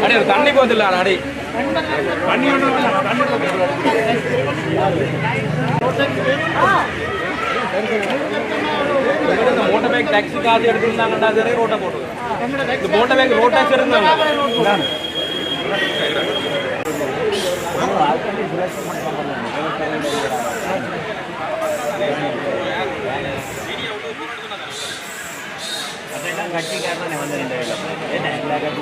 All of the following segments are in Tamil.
அடே தண்ணி போதில்ல அடே தண்ணி மோட்டர் பைக் டாக்ஸி காசு எடுத்துருந்தாங்கடா அதே ரோட்டை போட்டு மோட்டர் பைக் ரோட் டாக்ஸ் எடுத்தாங்க அதெல்லாம் கட்டிக்காரனே வந்து என்ன எல்லா கட்டி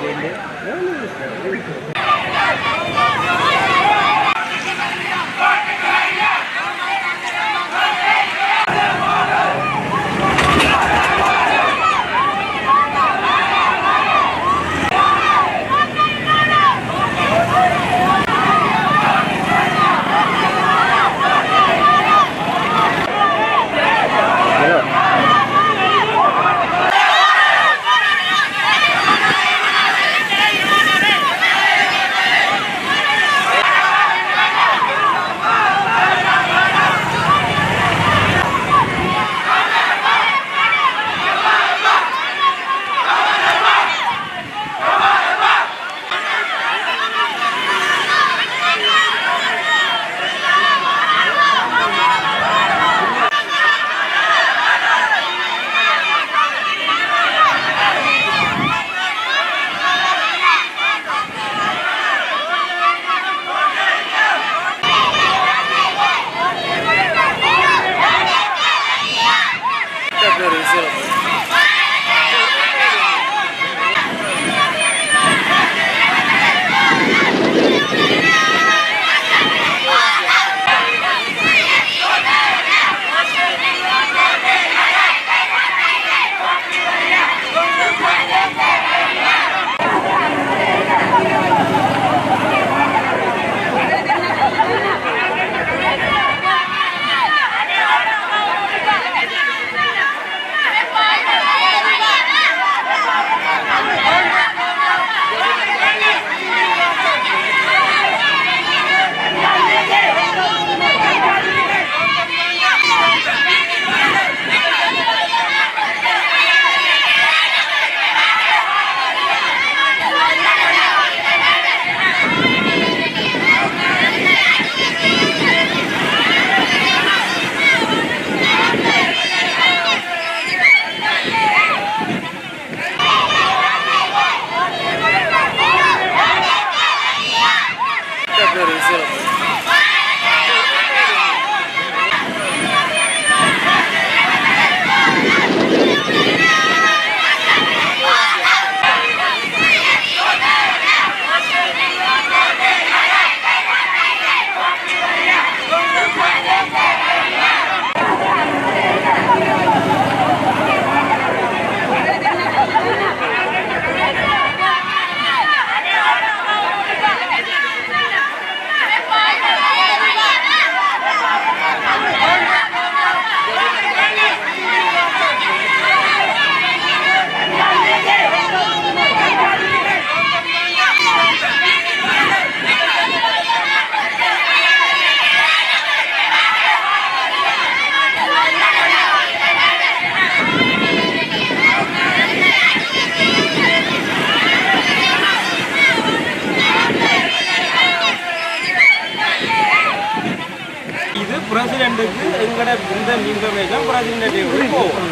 பிரசிடென்ட்டுக்கு எங்கட இந்த இன்ஃபர்மேஷன் பிரசிடென்ட் போகும்.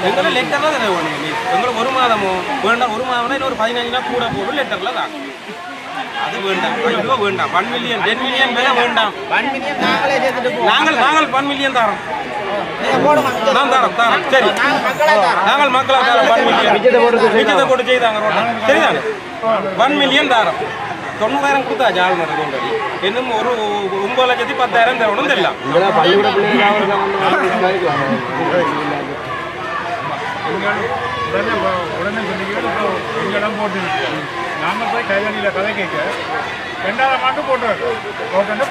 எங்களை லெட்டரில் தானே வேணும். எங்களை ஒரு மாதமோ வேண்டாம், ஒரு மாதம்னா இன்னொரு 15 நாள் கூட போடும் லெட்டரில் தான். அது வேண்டாம், ஐயோ வேண்டாம். 1 மில்லியன் 10 மில்லியன் வேலை வேண்டாம். 1 மில்லியன் நாங்கள் 1 மில்லியன் தரோம். நான் தரோம் தரோம். சரி, நாங்கள் மக்களாக தரோம் 1 மில்லியன். விஜயத்தை போட்டு செய்தாங்க ரோட்டை. சரிதானே? 1 மில்லியன் தரோம். 90,000 கொடுத்தாச்சு ஆளுநர் கொண்டாடி. இன்னும் ஒரு 9,10,000 தரணும் தெரியலாம். உடனே சொன்னீங்க இங்கெல்லாம் போட்டு நாங்கள் போய் கைதடியில் கதை கேட்க 2ஆம் ஆண்டு போட்டு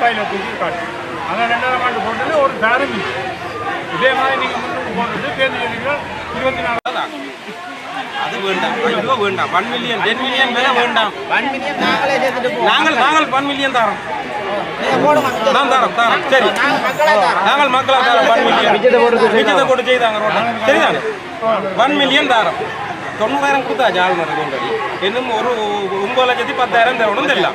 பையில தூக்கி காட்டு ஆனால் 2ஆம் ஆண்டு போட்டது ஒரு தாரம் இதே மாதிரி நீங்கள் முன்னுக்கு போட்டுட்டு தேர்ந்து சொன்னீங்க 24 தான் அது வேண்டாம் இதுவோ வேண்டாம் 1 மில்லியன் 10 மில்லியன் விலை வேண்டாம் 1 மில்லியன் நாங்களே சேர்த்துட்டு நாங்கள் 1 மில்லியன் தரோம் நான் தரோம் சரி நாங்கள் மக்களா தரோம் 1 மில்லியன் விஜயத்தை போட்டு செய்தாங்க ரோட்டை சரிதானே 1 மில்லியன் தரோம் 90,000 கொடுத்தா ஜால் கொண்டு இன்னும் ஒரு 9,10,000 தரணும் தெரியல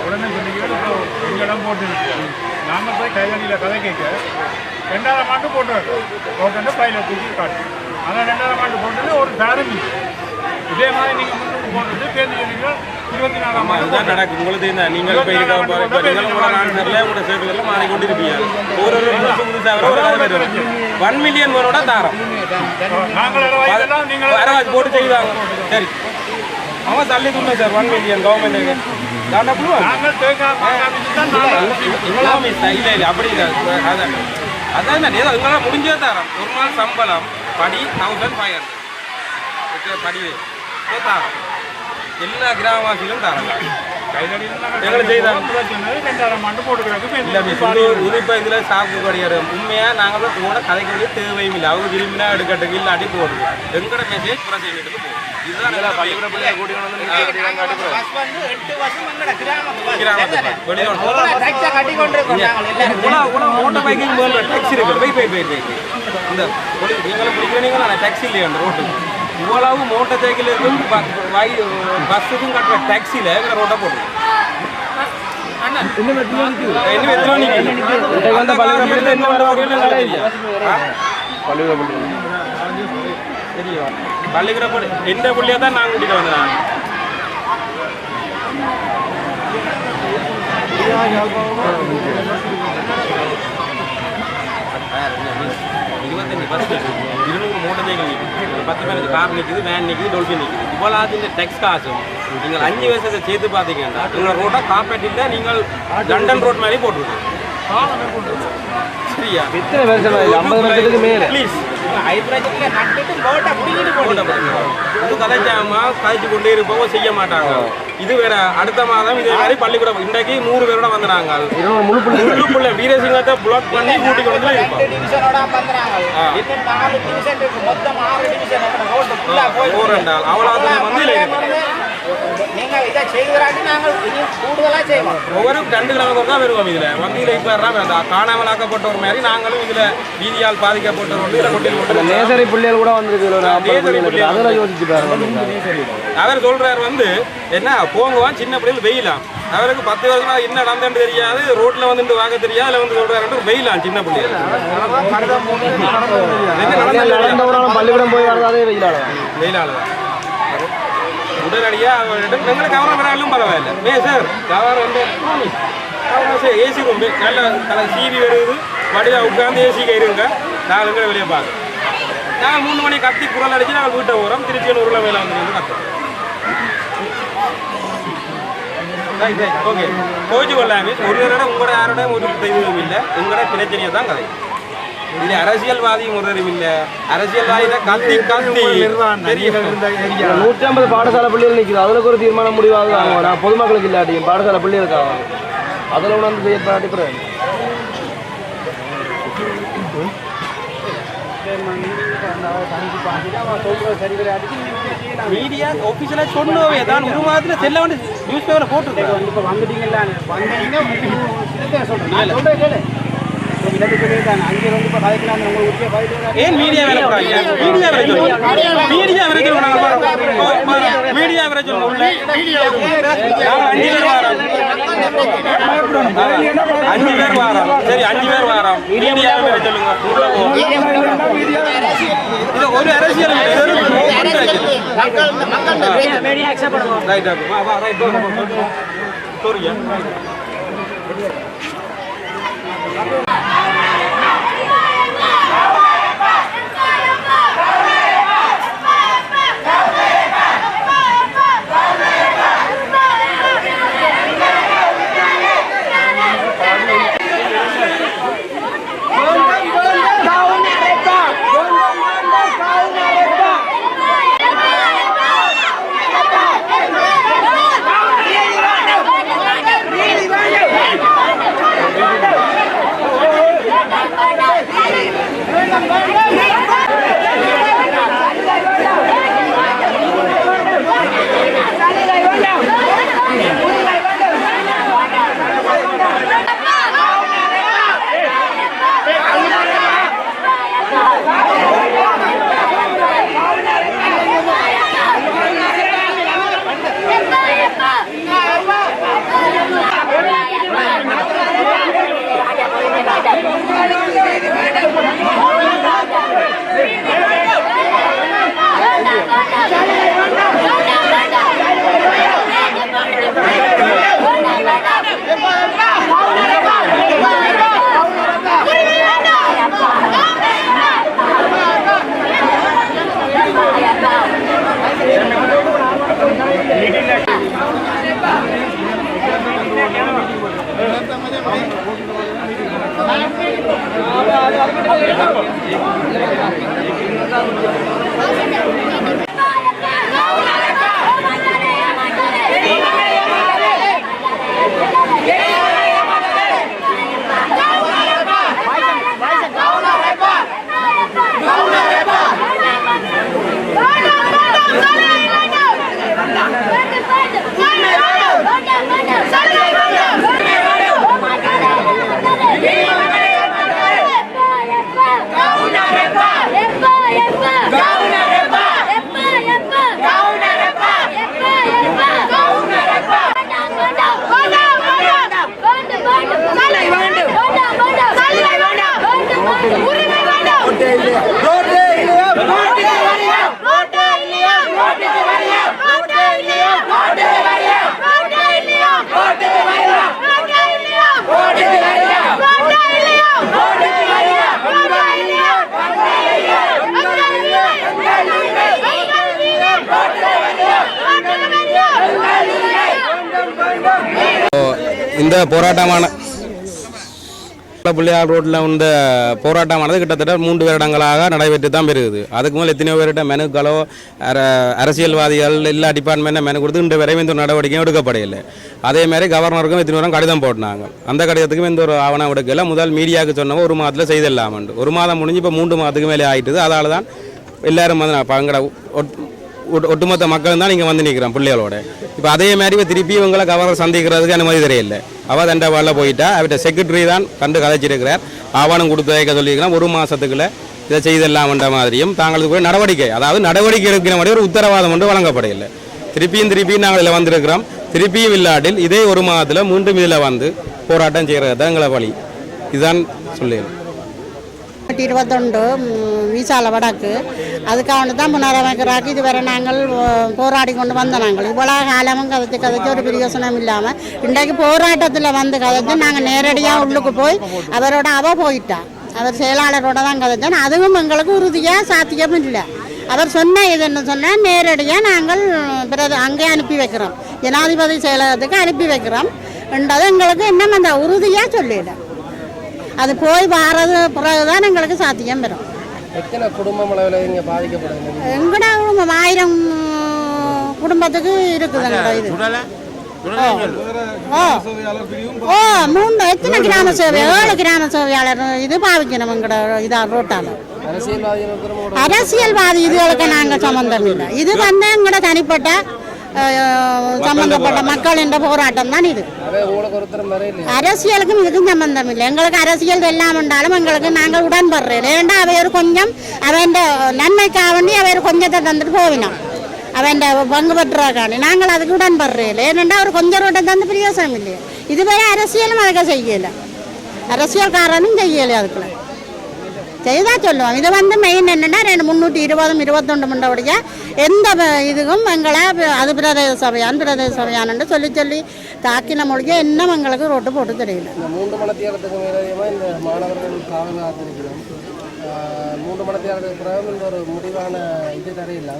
உடனே சொன்னீங்க இங்கெல்லாம் போட்டு நாங்கள் போய் கைதடியில் கதை கேட்க 2ஆம் ஆண்டு போட்டு பையில தூக்கி காட்டு ஆனால் 2ஆம் ஆண்டு போட்டது ஒரு தாரம் இதே மாதிரி நீங்கள் முன்னுக்கு போட்டுட்டு தேர்ந்து சொன்னீங்க 24ஆம் ஆண்டு நடக்கும் உங்களுக்கு நீங்கள் போய் உங்களோட சேவைகள் மாறிக்கொண்டிருப்பீங்க ஒரு புதுசாக 1 மில்லியன் பேரோட தாரம் நாங்கள் அரவாஜ் போட்டு செய்தாங்க சரி அவன் தள்ளி தூங்க சார் 1 மில்லியன் கவர்மெண்ட் அப்படி அதான் ஏதோ இவங்களாம் முடிஞ்சே தரோம் ஒரு நாள் சம்பளம் படி 1500 படி தாரம் எல்லா கிராமவாசிகளும் தாரம் இதில் சாப்பிட்டு கிடையாது உண்மையாக நாங்கள் கூட கதைக்க வேண்டிய தேவையும் இல்லை அவங்க விரும்பினா எடுக்கட்டுக்கு இல்லாட்டி போடுது எங்களோட மெசேஜ் புற செய்யட்டு போகும் இதுதான் பள்ளிக்கூட கூட்டி மோட்டர் பைக்கிங் டேக்ஸி இருக்கு இந்த நீங்களும் பிடிக்கிறீங்களா டேக்ஸி இல்லையா ரோட்டுக்கு இவ்வளவு மோட்டர் சைக்கிள் இருக்கும் பஸ்ஸுக்கும் கட்டுற டாக்ஸியில் எங்களை ரோட்டை போட்டு பள்ளிக்கூட எந்த புள்ளியா தான் நான் கூட்டிட்டு வந்தேன் பஸ் 200 மோட்டர் சைக்கிள் நிற்குது 10 பேருக்கு கார் நிற்குது வேன் நிற்குது டொல்ஃபின் நிற்குது இவ்வளவு இந்த டெக்ஸ் காசும் நீங்கள் 5 வருஷத்தை சேர்த்து பார்த்தீங்கன்னா உங்களோட ரோட்டை காப்பேட்டில் நீங்கள் லண்டன் ரோட் மாதிரி போட்டுருக்கோம் சரியா எத்தனை வருஷம் 50 வருஷத்துக்கு மேலே ப்ளீஸ் கதைச்சு கொண்டே இருப்போம் செய்ய மாட்டாங்க இது வேற அடுத்த மாதம் இதே மாதிரி பள்ளிக்கூடம் இன்றைக்கு 100 பேரோட வந்துறாங்க முழுப்புள்ள வீரசிங்கத்தை பிளாக் பண்ணி கூட்டி கொண்டு அவ்வளவு ஒவ்வொரு 2 கிழமை தான் வருவோம் இதுல வங்கியில இப்ப காணாமலாக்கப்பட்ட ஒரு மாதிரி நாங்களும் இதுல வீதியால் பாதிக்கப்பட்டவர்கள் நேசரி பிள்ளைகள் கூட வந்திருக்கு அவர் சொல்றாரு வந்து என்ன போங்குவான் சின்ன பிள்ளைகள் வெயிலாம் அவருக்கு 10 வருஷமா என்ன நடந்தேன்னு தெரியாது ரோட்ல வந்துட்டு வாங்க தெரியாது அதுல வந்து சொல்றாரு வெயிலாம் சின்ன பிள்ளைகள் பள்ளிக்கூடம் போய் வரதாதே வெயிலால உடனடியாக எங்களை கவனம் வராலும் பரவாயில்ல சார் கவனம் வந்து ஏசி ரூம் நல்ல சிவி வருது வடிவாக உட்காந்து ஏசிக்கு இருங்க நாங்கள் எங்களை வெளியே பார்க்குறோம் நாங்கள் 3 மணி கத்தி குரல் அடிச்சு நாங்கள் வீட்டை போகிறோம் திருச்சி உருளை வேலை வந்து கத்துறோம் ஓகே கோச்சு கொள்ளாமே ஒரு இடம் உங்களோட யாரோட ஒரு இதுவும் இல்லை உங்களோட பிரச்சனையை தான் கதை இது அரசியல்வாதியும் ஒருவரும் இல்லை அரசியல்வாதி கத்தி 150 பாடசாலை பிள்ளைகள் நிற்குது அதில் ஒரு தீர்மானம் முடிவாக பொதுமக்களுக்கு இல்லாட்டியும் பாடசாலை பிள்ளைகளுக்காக அதில் உணர்ந்து செய்யப்படாட்டி மீடியா ஆஃபீஸில் சொன்னவே தான் ஒரு மாதத்தில் செல்ல வந்து நியூஸ் பேப்பரில் போட்டுருக்கேன் இப்போ வந்துட்டீங்களா சொல்கிறேன் ஏன் மீடியா வேலை போறாங்க மீடியா வேலை சொல்லுங்க மீடியா வேலை சொல்லுங்க மீடியா வேலை சொல்லுங்க 5 பேர் வாரம் சரி 5 பேர் வாரம் மீடியா வேலை சொல்லுங்க இது ஒரு அரசியல் மீடியா அக்செப்ட் பண்ணுங்க ரைட் ரைட் சாரி இந்த போராட்டமான பிள்ளையார் ரோட்டில் இந்த போராட்டமானது கிட்டத்தட்ட 3 வருடங்களாக நடைபெற்று தான் பெறுகிறது. அதுக்கு மேலே எத்தனையோ பேர்கிட்ட மெனுக்களோ அரசியல்வாதிகள் எல்லா டிபார்ட்மெண்ட்டும் மெனு கொடுத்து இந்த வரையும் இந்த நடவடிக்கையும் எடுக்கப்படையில்லை. அதேமாதிரி கவர்னருக்கும் எத்தனை பேரும் கடிதம் போட்டாங்க. அந்த கடிதத்துக்கும் எந்த ஒரு ஆவணம் எடுக்கல. முதல் மீடியாவுக்கு சொன்னவோ 1 மாதத்தில் செய்திடலாமண்டு. 1 மாதம் முடிஞ்சு இப்போ 3 மாதத்துக்கு மேலே ஆகிட்டுது. அதனால தான் எல்லாரும் வந்து எங்களோட ஒட்டுமொத்த மக்களும் தான் இங்கே வந்து நிற்கிறோம் பிள்ளைகளோட. இப்போ அதே மாதிரி இப்போ திருப்பி இவங்களை கவர்னர் சந்திக்கிறதுக்கு அனுமதி தெரியல. அவள் தண்டவாளில் போயிட்டா அவர்கிட்ட செக்ரட்டரி தான் கண்டு கதைச்சிருக்கிறார். ஆவணம் கொடுத்து வைக்க சொல்லியிருக்கிறோம். 1 மாதத்துக்குள்ள இதை செய்தெல்லாம்ன்ற மாதிரியும் தாங்களுக்கு போய் நடவடிக்கை, அதாவது நடவடிக்கை எடுக்கிற மாதிரி ஒரு உத்தரவாதம் ஒன்று வழங்கப்படையில்லை. திருப்பியும் நாங்கள் இதில் வந்திருக்கிறோம். திருப்பியும் இல்லாட்டில் இதே 1 மாதத்தில் மீண்டும் இதில் வந்து போராட்டம் செய்கிறது தான் எங்களை வழி. இதுதான் சொல்லிடுறேன். 21 வீசால வடக்கு அதுக்காக தான் புனரமைக்கிறாக்கு இதுவரை நாங்கள் போராடி கொண்டு வந்த நாங்கள் இவ்வளோ காலமும் கதைச்சு ஒரு பிரயோசனம் இல்லாமல் இன்றைக்கு போராட்டத்தில் வந்து கதைச்சு நாங்கள் நேரடியாக உள்ளுக்கு போய் அவரோட போயிட்டா அவர் செயலாளரோட தான் கதைச்சோம். அதுவும் எங்களுக்கு உறுதியாக சாத்தியம் இல்லை. அவர் சொன்ன இதுன்னு சொன்னால் நேரடியாக நாங்கள் அங்கே அனுப்பி வைக்கிறோம், ஜனாதிபதி செயலகத்துக்கு அனுப்பி வைக்கிறோம் என்றது எங்களுக்கு இன்னும் அந்த உறுதியாக சொல்லிட. அது போய் வாரது பிறகுதான் எங்களுக்கு சாத்தியம் பெறும். எத்தனை குடும்பம் அளவில் இங்கே பாதிக்கப்படுது? எங்கட 1000 குடும்பத்துக்கு இருக்குதுங்க இது. எத்தனை கிராம சேவை 7 கிராம சேவையாளர் இது பாவிக்கணும் எங்கட இதா ரோட்டால். அரசியல்வாதி இதுகளுக்கு நாங்கள் சம்பந்தம் இல்லை. இது வந்து எங்கட தனிப்பட்ட சம்பந்தப்பட்ட மக்கள் என்ற போராட்டம் தான் இது. அரசியலுக்கும் இதுக்கும் சம்பந்தம் இல்லை. எங்களுக்கு அரசியல் எல்லாம் என்றாலும் எங்களுக்கு நாங்கள் உடன்படுறோம். ஏன்னா அவையர் கொஞ்சம் அவன் நன்மைக்காக வேண்டி அவையர் கொஞ்சத்தை தந்துட்டு போவினோம். அவன் பங்கு பெற்றுறாக்காண்டி நாங்கள் அதுக்கு உடன்படுறோம். ஏனென்றா அவர் கொஞ்சம் ரோட்டை தந்து பிரயோசனம் இல்லையே. இதுவரை அரசியலும் அதுக்கு செய்யலை, அரசியல்காரனும் செய்யலை. அதுக்குள்ள செய்தா சொல்லுவோம். இது வந்து மெயின் என்னென்னா 320 21 மண்டபடியா எந்த இதுக்கும் எங்களை அது பிரதேச சபையான்னு சொல்லி தாக்கின மொழியை இன்னும் எங்களுக்கு ரோட்டு போட்டு தெரியல. 3 மணித்தியாலத்துக்கு மேலதிகமாக இந்த மாணவர்கள் காவல் காத்திருக்கிறோம். 3 மணித்தியாலத்துக்கு பிறகு இந்த ஒரு முடிவான இது தெரியல.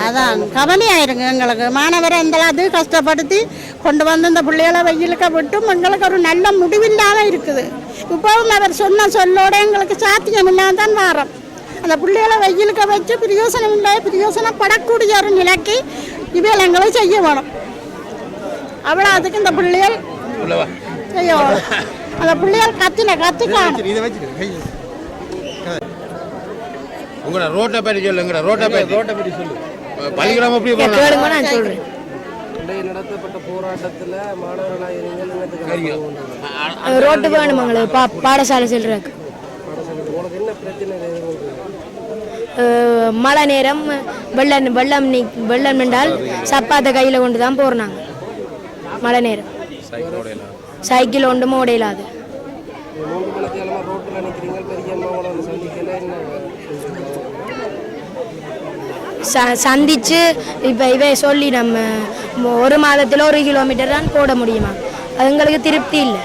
அதான் கவலையாயிருங்க எங்களுக்கு. மாணவரை அந்த கஷ்டப்படுத்தி கொண்டு வந்து இந்த பிள்ளைகளை வெயிலுக்க விட்டும் எங்களுக்கு ஒரு நல்ல முடிவில்லாமல் இருக்குது. இப்போவும் அவர் சொன்ன சொல்லோட எங்களுக்கு சாத்தியம் இல்லாமல் தான் வாரம். அந்த பிள்ளைகளை வெயிலுக்க வச்சு பிரயோசனம் இல்லை, பிரயோசனப்படக்கூடிய ஒரு நிலைக்கு இவையில் எங்களை செய்ய வேணும். அவ்வளோ அதுக்கு இந்த பிள்ளைகள் செய்ய வேணும். அந்த பிள்ளைகள் கத்திக்காணும். உங்களோட ரோட்டை பற்றி சொல்லுங்க. ரோட்டை பற்றி சொல்லு. பள்ளிக்கூடம் எப்படி நான் சொல்றேன். நடத்தப்பட்ட போராட்டத்தில் மாணவர்களாக ரோட்டு வேணுமாங்களே பாடசாலை செல்றதுக்கு. என்ன பிரச்சனை? மழை நேரம் வெள்ளம் என்றால் சப்பாத்தை கையில் கொண்டு தான் போறாங்க. மழை நேரம் சைக்கிள் ஒன்றும் ஓடையிலாது. சந்திச்சு இப்போ இவை சொல்லி நம்ம 1 மாதத்தில் 1 கிலோமீட்டர் தான் போட முடியுமா? அது எங்களுக்கு திருப்தி இல்லை.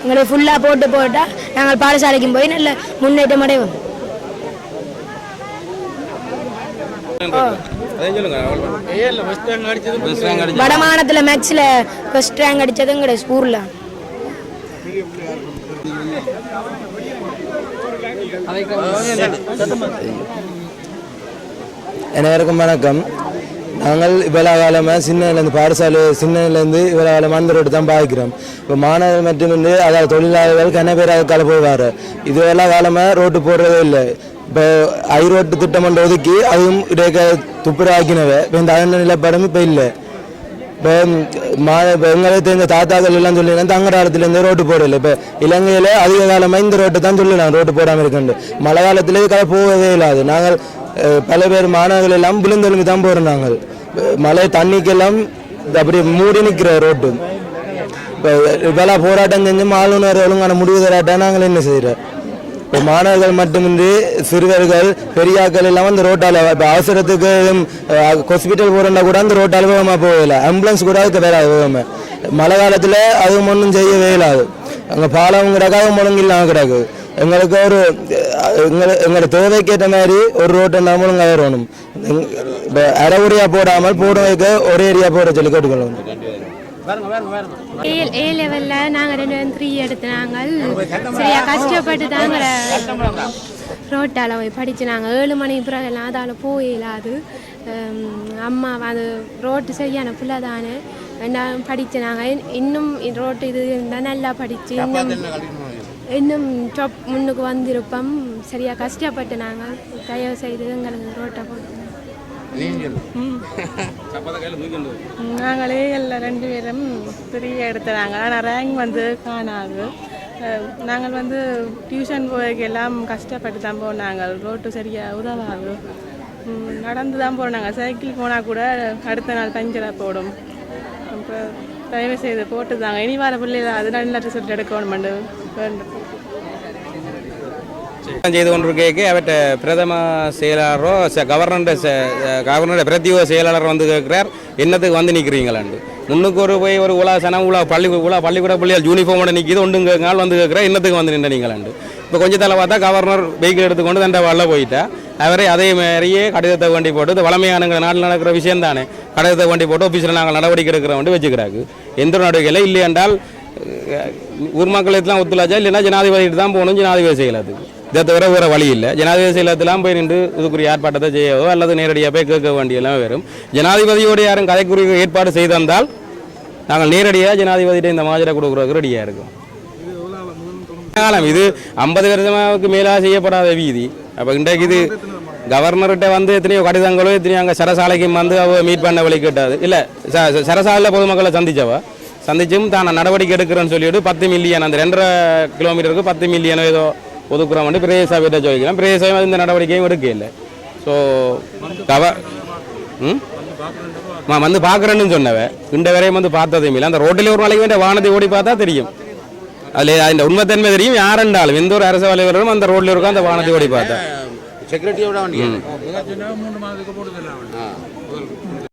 எங்களுக்கு ஃபுல்லாக போட்டால் நாங்கள் பாடசாலைக்கும் போய் நல்ல முன்னேற்றம் அடைவோம். வடமாநிலத்தில் மேக்ஸில் ஃபர்ஸ்ட் ரேங்க் அடித்தது எங்களோட ஸ்கூலில். அனைவருக்கும் வணக்கம். நாங்கள் இவ்வளோ காலமாக சின்னலேருந்து இவ்வளோ காலமாக அந்த ரோடு தான் பாதிக்கிறோம். இப்போ மாணவர்கள் மட்டுமின்றி அதாவது தொழிலாளர்கள் கன பேர் அதுக்கால போவார். இது எல்லா காலமாக ரோட்டு போடுறதே இல்லை. இப்போ ரோட்டு திட்டம் ஒன்று ஒதுக்கி அதுவும் இடையே துப்புராக்கினவை இப்போ இந்த அதன் நிலப்படம் இப்போ இல்லை. இப்போ எங்களை தெரிஞ்ச தாத்தாக்கள் எல்லாம் சொல்லிடலாம் தங்கடாரத்துலேருந்து ரோட்டு போடலை. இப்போ இலங்கையில் அதிக காலமாக இந்த ரோட்டை தான் சொல்லலாம் ரோட்டு போடாமல் இருக்குண்டு. மழை காலத்திலே கதை போகவே இல்லாது. நாங்கள் பல பேர் மாணவர்கள் எல்லாம் விழுந்தொழுங்கி தான் போகிறோம். நாங்கள் மழை தண்ணிக்கெல்லாம் அப்படி மூடி நிற்கிற ரோட்டு. இப்போ இப்போலாம் போராட்டம் செஞ்சு ஆளுநர் ஒழுங்கான முடிவு தராட்டா நாங்கள் என்ன செய்கிறோம்? இப்போ மாணவர்கள் மட்டுமின்றி சிறுவர்கள் பெரியாக்கள் எல்லாம் அந்த ரோட்டால் இப்போ அவசரத்துக்கு ஹாஸ்பிட்டல் போகிறோம்னா கூட அந்த ரோட்டால் வேகமாக போகல. ஆம்புலன்ஸ் கூட அதுக்கு வேறாது வேகமாக. மழை காலத்தில் அதுவும் ஒன்றும் செய்யவே இல்லாது. அங்கே பாலம் கிடக்காக ஒழுங்கு இல்லாமல் கிடக்கு. எங்களுக்கு ஒரு எங்களோட தேவைக்கேற்ற மாதிரி ஒரு ரோட்டை நாமளும் வரணும். இப்போ அரை உரையாக போடாமல் போட வைக்க ஒரே ஏரியா போட சொல்லி கேட்டுக்கொள்ளணும். ஏ லெவலில் நாங்கள் 2 3 எடுத்து நாங்கள் சரியா கஷ்டப்பட்டு தாங்க ரோட்டால் போய் படித்து நாங்கள் 7 மணி பிறகுலாம் அதால் போயிடாது. அம்மா அது ரோட்டு சரியான பிள்ளை தானே படித்து நாங்கள் இன்னும் ரோட்டு இது இருந்தால் நல்லா படித்து இன்னும் டாப் முன்னுக்கு வந்திருப்போம். சரியாக கஷ்டப்பட்டு நாங்கள் தயவு செய்து எங்களுக்கு ரோட்டை போட்டு நாங்களே எல்லாம் 2 பேரும் 3 எடுத்துறாங்க. ஆனால் ரேங்க் வந்து காணாது. நாங்கள் டியூஷன் போய்க்கெல்லாம் கஷ்டப்பட்டு தான் போனாங்க. ரோட்டு சரியாக உதவாது. நடந்து தான் போனாங்க. சைக்கிள் போனால் கூட அடுத்த நாள் பஞ்சராக போடும். அப்போ தயவு செய்து போட்டு தாங்க. இனி வர பிள்ளைகள் அது நல்ல ரிசல்ட் எடுக்கணும் வேண்டும். செய்து கொண்டிருக்கே அவற்ற பிரதம செயலாளரோ கவர்னருடைய பிரத்யோக செயலாளர் வந்து கேட்கிறார், என்னத்துக்கு வந்து நிற்கிறீங்களாண்டு. முன்னுக்கு போய் ஒரு பள்ளிக்கூட பிள்ளைகள் யூனிஃபார்மோட நிற்கிது ஒன்றுங்க வந்து கேட்குறேன், என்னத்துக்கு வந்து நின்றீங்களாண்டு. இப்போ கொஞ்சம் தலை பார்த்தா கவர்னர் வெஹிக்கிள் எடுத்துக்கொண்டு தண்டை வரல போயிட்டா அவரே அதே மாதிரியே கடிதத்தை வேண்டி போட்டு இது வளமையானுங்கிற நாட்டில் நடக்கிற விஷயம் தானே. கடிதத்தை வேண்டி போட்டு ஆஃபீஸில் நாங்கள் நடவடிக்கை எடுக்கிறோம் வச்சுக்கிறாங்க. எந்த நடவடிக்கையில் இல்லை என்றால் ஊர் மக்களுக்கெல்லாம் ஒத்துழைச்சா இல்லைன்னா ஜனாதிபதிட்டு தான் போகணும். ஜனாதிபதி செயலத்துக்கு இதை தவிர வேறு வழி இல்லை. ஜனாதிபதி செயலத்தெல்லாம் போய் நின்று இதுக்குரிய ஏற்பாட்டத்தை செய்யவோ அல்லது நேரடியாக போய் கேட்க வேண்டியெல்லாம் வரும். ஜனாதிபதியோடு யாரும் கதைக்குரிய ஏற்பாடு செய்திருந்தால் நாங்கள் நேரடியாக ஜனாதிபதியிட்ட இந்த மாதிரி கொடுக்குறதுக்கு ரெடியாக இருக்கும். காலம் இது 50 வருஷமாவுக்கு மேலாக செய்யப்படாத வீதி. அப்போ இன்றைக்கு இது கவர்னர்கிட்ட எத்தனையோ கடிதங்களோ எத்தனையோ அங்கே சரசாலைக்கு அவ மீட் பண்ண வழி கேட்டாது இல்லை. சரசாலையில் பொதுமக்களை சந்திச்சும் தான் நடவடிக்கை எடுக்கிறேன்னு சொல்லிவிட்டு 10 மில்லியன் அந்த 2.5 கிலோமீட்டருக்கு 10 மில்லியனோ ஏதோ ஒதுக்குறோம் பிரதேச வீட்டை சொல்லிக்கலாம். பிரதேசம் இந்த நடவடிக்கையும் எடுக்க இல்லை. ஸோ வந்து பார்க்குறேன்னு சொன்னவன் இந்த வரையும் பார்த்ததும் இல்லை. அந்த ரோட்டில் ஒரு நாளைக்கு வேண்டிய வானத்தை ஓடி பார்த்தா தெரியும். அதில் அந்த உண்மைத்தன்மை தெரியும். யாரென்றாலும் எந்த ஒரு அரசு வலைவரும் அந்த ரோட்டில் இருக்கும் அந்த வானத்தை ஓடி பார்த்தா செக்யூரிட்டியோட